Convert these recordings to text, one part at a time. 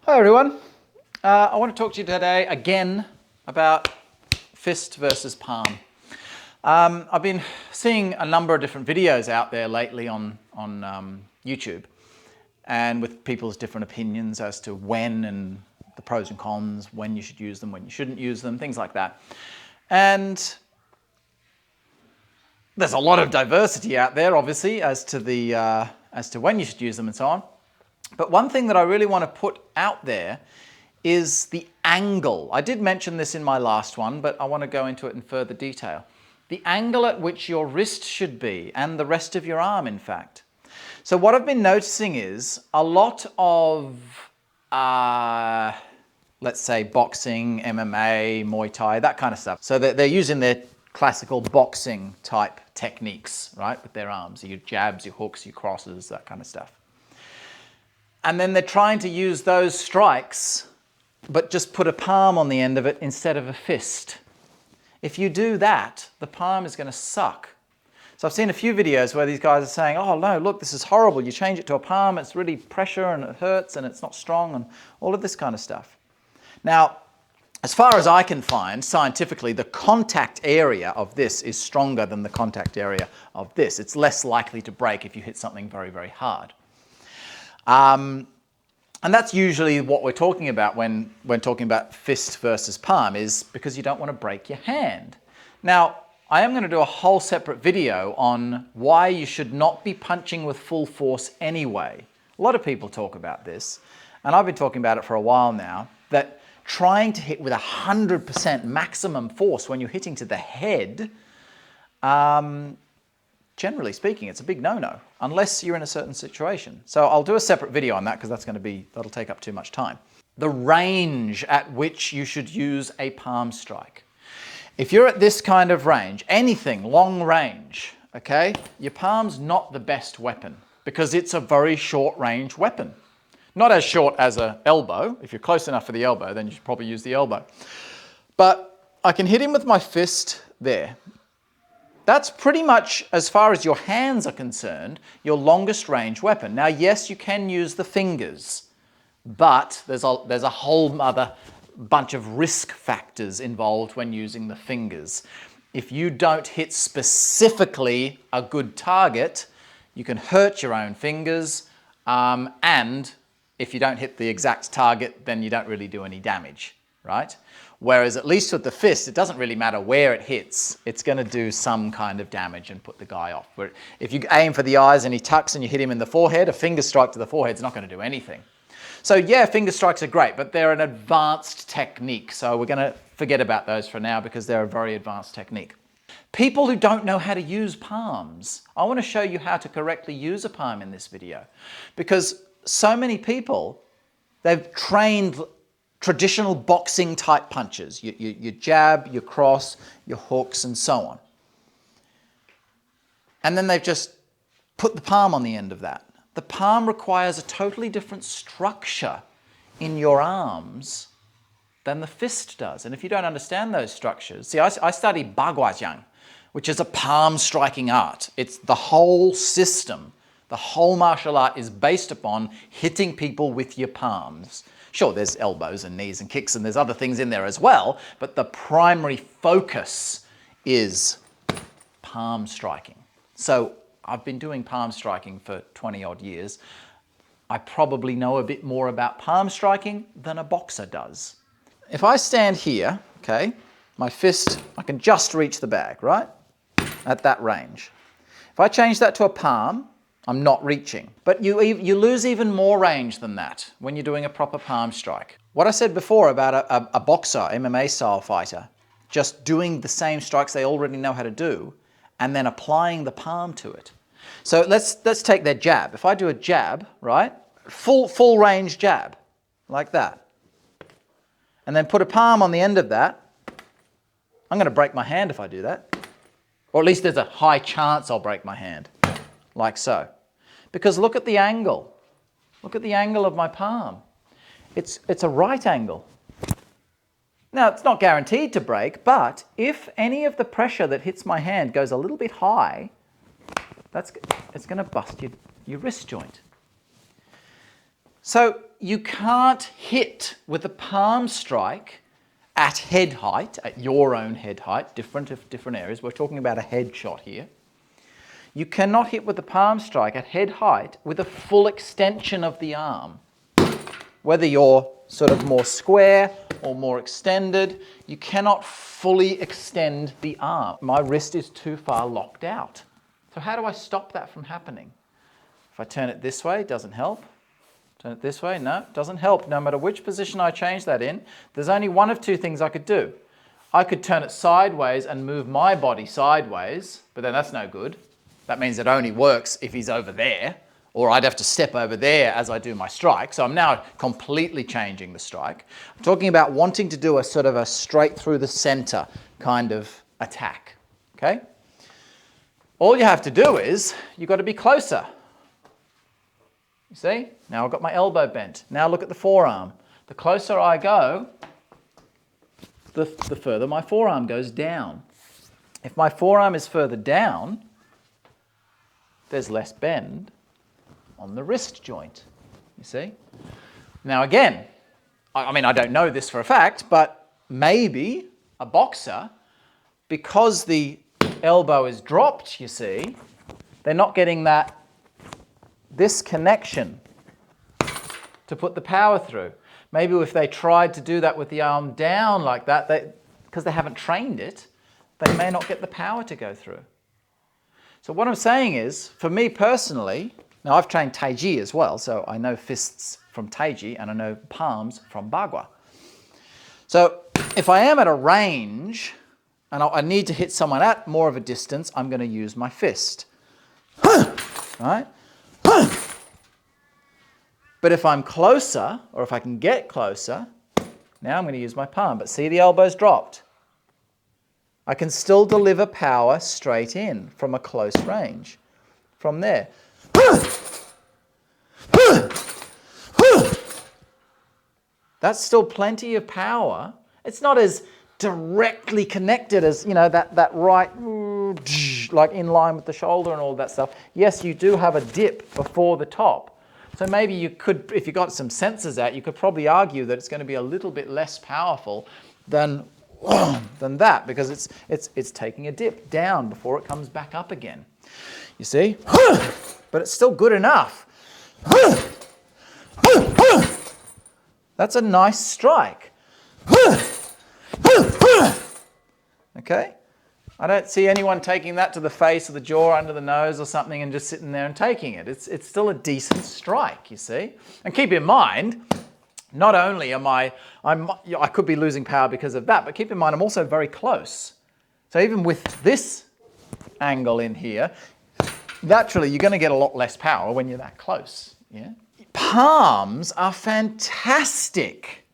Hi everyone. I want to talk to you today again about fist versus palm. I've been seeing a number of different videos out there lately on YouTube, and with people's different opinions as to when and the pros and cons, when you should use them, when you shouldn't use them, things like that. And there's a lot of diversity out there, obviously, as to when you should use them and so on. But one thing that I really want to put out there is the angle. I did mention this in my last one, but I want to go into it in further detail. The angle at which your wrist should be, and the rest of your arm, in fact. So what I've been noticing is a lot of, let's say, boxing, MMA, Muay Thai, that kind of stuff. So they're using their classical boxing type techniques, right, with their arms, your jabs, your hooks, your crosses, that kind of stuff. And then they're trying to use those strikes, but just put a palm on the end of it instead of a fist. If you do that, the palm is going to suck. So I've seen a few videos where these guys are saying, oh no, look, this is horrible. You change it to a palm, it's really pressure and it hurts and it's not strong and all of this kind of stuff. Now, as far as I can find, scientifically, the contact area of this is stronger than the contact area of this. It's less likely to break if you hit something very, very hard. And that's usually what we're talking about when talking about fist versus palm, is because you don't want to break your hand. Now, I am going to do a whole separate video on why you should not be punching with full force anyway. A lot of people talk about this, and I've been talking about it for a while now, that trying to hit with 100% maximum force when you're hitting to the head, generally speaking, it's a big no-no, unless you're in a certain situation. So I'll do a separate video on that because that'll take up too much time. The range at which you should use a palm strike. If you're at this kind of range, anything long range, okay, your palm's not the best weapon because it's a very short range weapon. Not as short as an elbow. If you're close enough for the elbow, then you should probably use the elbow. But I can hit him with my fist there. That's pretty much, as far as your hands are concerned, your longest range weapon. Now, yes, you can use the fingers, but there's a whole other bunch of risk factors involved when using the fingers. If you don't hit specifically a good target, you can hurt your own fingers, and if you don't hit the exact target, then you don't really do any damage, right? Whereas at least with the fist, it doesn't really matter where it hits. It's going to do some kind of damage and put the guy off. Where if you aim for the eyes and he tucks and you hit him in the forehead, a finger strike to the forehead is not going to do anything. So yeah, finger strikes are great, but they're an advanced technique. So we're going to forget about those for now because they're a very advanced technique. People who don't know how to use palms, I want to show you how to correctly use a palm in this video. Because so many people, they've trained traditional boxing type punches, your jab, your cross, your hooks, and so on. And then they've just put the palm on the end of that. The palm requires a totally different structure in your arms than the fist does. And if you don't understand those structures, see, I study Bagwazhang, which is a palm striking art. It's the whole system. The whole martial art is based upon hitting people with your palms. Sure, there's elbows and knees and kicks and there's other things in there as well, but the primary focus is palm striking. So I've been doing palm striking for 20 odd years. I probably know a bit more about palm striking than a boxer does. If I stand here, okay, my fist, I can just reach the bag, right? At that range. If I change that to a palm, I'm not reaching. But you lose even more range than that when you're doing a proper palm strike. What I said before about a boxer, MMA style fighter, just doing the same strikes they already know how to do and then applying the palm to it. So let's take their jab. If I do a jab, right, full range jab, like that, and then put a palm on the end of that, I'm going to break my hand if I do that. Or at least there's a high chance I'll break my hand. Like so. Because look at the angle. Look at the angle of my palm. It's a right angle. Now, it's not guaranteed to break, but if any of the pressure that hits my hand goes a little bit high, it's going to bust your wrist joint. So you can't hit with a palm strike at head height, at your own head height, different areas. We're talking about a head shot here. You cannot hit with the palm strike at head height with a full extension of the arm. Whether you're sort of more square or more extended, you cannot fully extend the arm. My wrist is too far locked out. So how do I stop that from happening? If I turn it this way, it doesn't help. Turn it this way, no, it doesn't help. No matter which position I change that in, there's only one of two things I could do. I could turn it sideways and move my body sideways, but then that's no good. That means it only works if he's over there, or I'd have to step over there as I do my strike. So I'm now completely changing the strike. I'm talking about wanting to do a sort of a straight through the center kind of attack, okay? All you have to do is, you've got to be closer. You see? Now I've got my elbow bent. Now look at the forearm. The closer I go, the further my forearm goes down. If my forearm is further down, there's less bend on the wrist joint, you see? Now again, I mean, I don't know this for a fact, but maybe a boxer, because the elbow is dropped, you see, they're not getting this connection to put the power through. Maybe if they tried to do that with the arm down like that, because they haven't trained it, they may not get the power to go through. So what I'm saying is, for me personally, now I've trained Taiji as well, so I know fists from Taiji and I know palms from Bagua. So if I am at a range and I need to hit someone at more of a distance, I'm going to use my fist. Right? But if I'm closer, or if I can get closer, now I'm going to use my palm. But see, the elbow's dropped. I can still deliver power straight in from a close range. From there. That's still plenty of power. It's not as directly connected as, you know, that right, like in line with the shoulder and all that stuff. Yes, you do have a dip before the top. So maybe you could, if you got some sensors out, you could probably argue that it's going to be a little bit less powerful than that, because it's taking a dip down before it comes back up again. You see? But it's still good enough. That's a nice strike. Okay? I don't see anyone taking that to the face or the jaw, under the nose or something and just sitting there and taking it. It's still a decent strike, you see? And keep in mind, not only I could be losing power because of that, but keep in mind I'm also very close. So even with this angle in here, naturally you're going to get a lot less power when you're that close. Yeah? Palms are fantastic.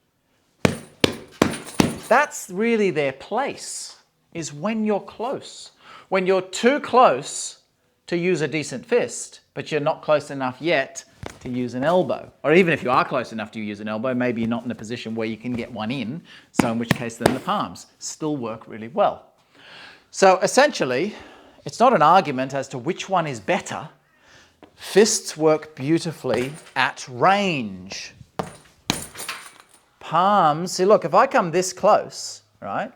That's really their place, is when you're close. When you're too close to use a decent fist, but you're not close enough yet to use an elbow. Or even if you are close enough to use an elbow, maybe you're not in a position where you can get one in, so in which case then the palms still work really well. So essentially, it's not an argument as to which one is better. Fists work beautifully at range. Palms, see look, if I come this close, right?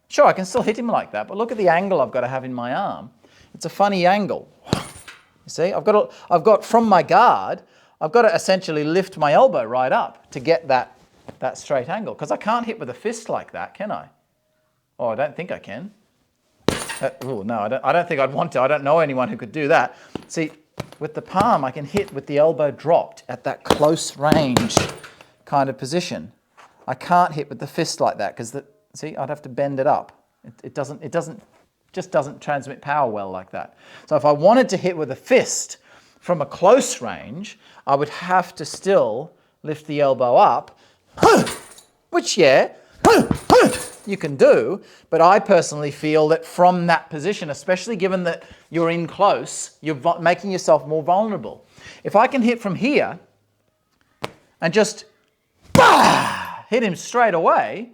Sure, I can still hit him like that, but look at the angle I've got to have in my arm. It's a funny angle. You see, I've got from my guard, I've got to essentially lift my elbow right up to get that straight angle, because I can't hit with a fist like that, can I? Oh, I don't think I can. Oh no, I don't think I'd want to. I don't know anyone who could do that. See, with the palm, I can hit with the elbow dropped at that close range kind of position. I can't hit with the fist like that because see, I'd have to bend it up. It just doesn't transmit power well like that. So if I wanted to hit with a fist from a close range, I would have to still lift the elbow up, which yeah, you can do, but I personally feel that from that position, especially given that you're in close, you're making yourself more vulnerable. If I can hit from here and just hit him straight away,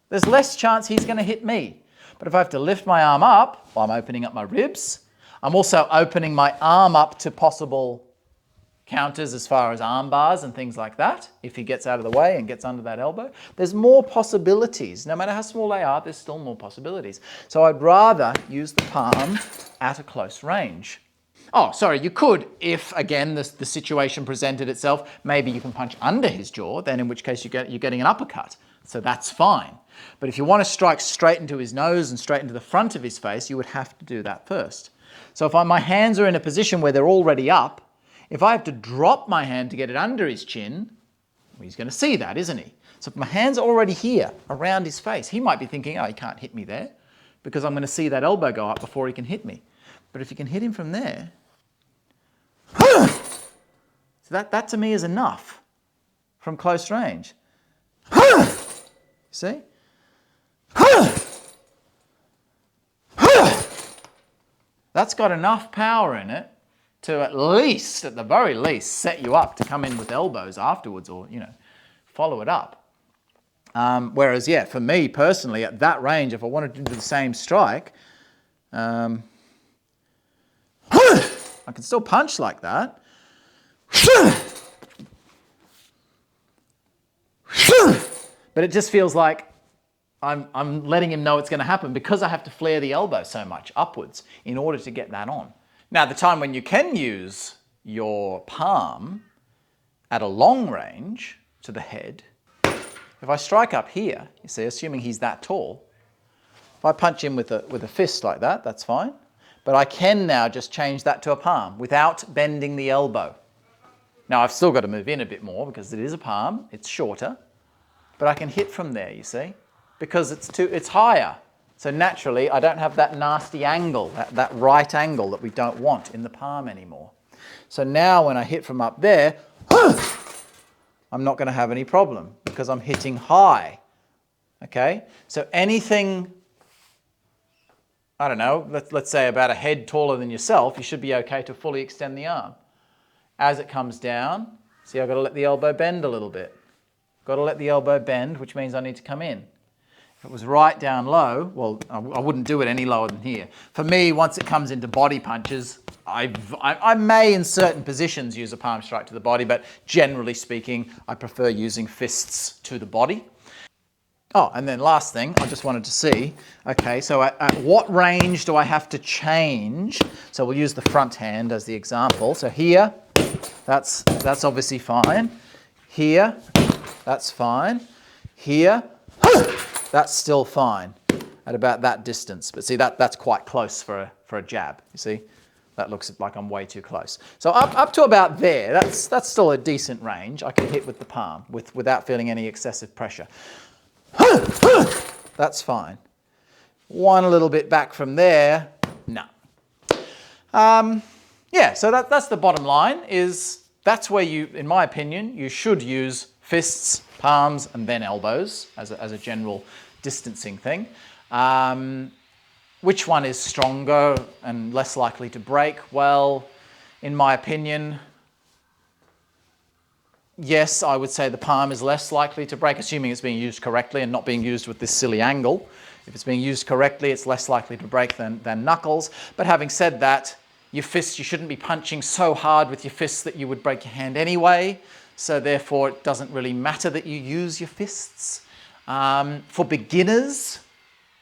there's less chance he's going to hit me. But if I have to lift my arm up, well, I'm opening up my ribs. I'm also opening my arm up to possible counters as far as arm bars and things like that, if he gets out of the way and gets under that elbow. There's more possibilities. No matter how small they are, there's still more possibilities. So I'd rather use the palm at a close range. Oh, sorry, you could, if, again, the situation presented itself, maybe you can punch under his jaw, then in which case you're getting an uppercut. So that's fine. But if you want to strike straight into his nose and straight into the front of his face, you would have to do that first. So if my hands are in a position where they're already up, if I have to drop my hand to get it under his chin, well, he's going to see that, isn't he? So if my hand's already here, around his face, he might be thinking, oh, he can't hit me there, because I'm going to see that elbow go up before he can hit me. But if you can hit him from there, so that to me is enough from close range. See? That's got enough power in it to at the very least, set you up to come in with elbows afterwards, or, follow it up. Whereas, yeah, for me personally, at that range, if I wanted to do the same strike, I can still punch like that. But it just feels like I'm letting him know it's going to happen because I have to flare the elbow so much upwards in order to get that on. Now, the time when you can use your palm at a long range to the head, if I strike up here, you see, assuming he's that tall, if I punch him with a fist like that, that's fine. But I can now just change that to a palm without bending the elbow. Now, I've still got to move in a bit more because it is a palm, it's shorter, but I can hit from there, you see, because it's higher. So naturally, I don't have that nasty angle, that right angle that we don't want in the palm anymore. So now when I hit from up there, I'm not going to have any problem because I'm hitting high. Okay? So anything, I don't know, let's say about a head taller than yourself, you should be okay to fully extend the arm. As it comes down, see, I've got to let the elbow bend a little bit. Got to let the elbow bend, which means I need to come in. If it was right down low, well, I wouldn't do it any lower than here. For me, once it comes into body punches, I may in certain positions use a palm strike to the body, but generally speaking, I prefer using fists to the body. Oh, and then last thing, I just wanted to see, okay, so at what range do I have to change? So we'll use the front hand as the example. So here, that's obviously fine. Here, that's fine. Here, that's still fine at about that distance. But see, that's quite close for a jab, you see? That looks like I'm way too close. So up to about there, that's still a decent range. I can hit with the palm without feeling any excessive pressure. That's fine. One little bit back from there, no. Yeah, so that's the bottom line, is that's where you, in my opinion, you should use fists, palms, and then elbows as a general distancing thing. Which one is stronger and less likely to break? Well, in my opinion, yes, I would say the palm is less likely to break, assuming it's being used correctly and not being used with this silly angle. If it's being used correctly, it's less likely to break than knuckles. But having said that, your fists, you shouldn't be punching so hard with your fists that you would break your hand anyway. So therefore, it doesn't really matter that you use your fists. For beginners,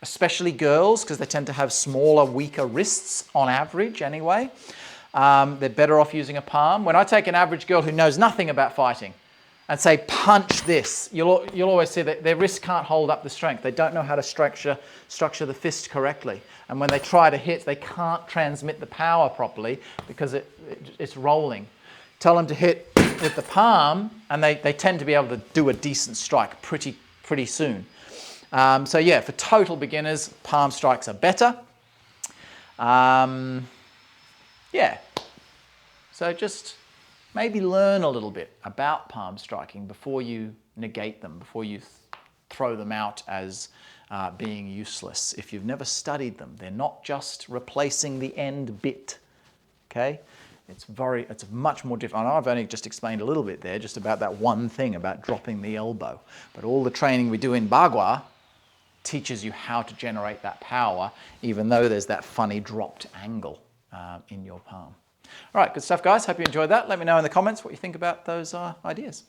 especially girls, because they tend to have smaller, weaker wrists on average anyway, they're better off using a palm. When I take an average girl who knows nothing about fighting and say, punch this, you'll always see that their wrist can't hold up the strength. They don't know how to structure the fist correctly. And when they try to hit, they can't transmit the power properly because it's rolling. Tell them to hit with the palm, and they tend to be able to do a decent strike pretty soon. So yeah, for total beginners, palm strikes are better. Yeah, so just maybe learn a little bit about palm striking before you negate them, before you throw them out as being useless. If you've never studied them, they're not just replacing the end bit, okay? It's much more different. I've only just explained a little bit there, just about that one thing about dropping the elbow. But all the training we do in Bagua teaches you how to generate that power, even though there's that funny dropped angle in your palm. All right, good stuff, guys. Hope you enjoyed that. Let me know in the comments what you think about those ideas.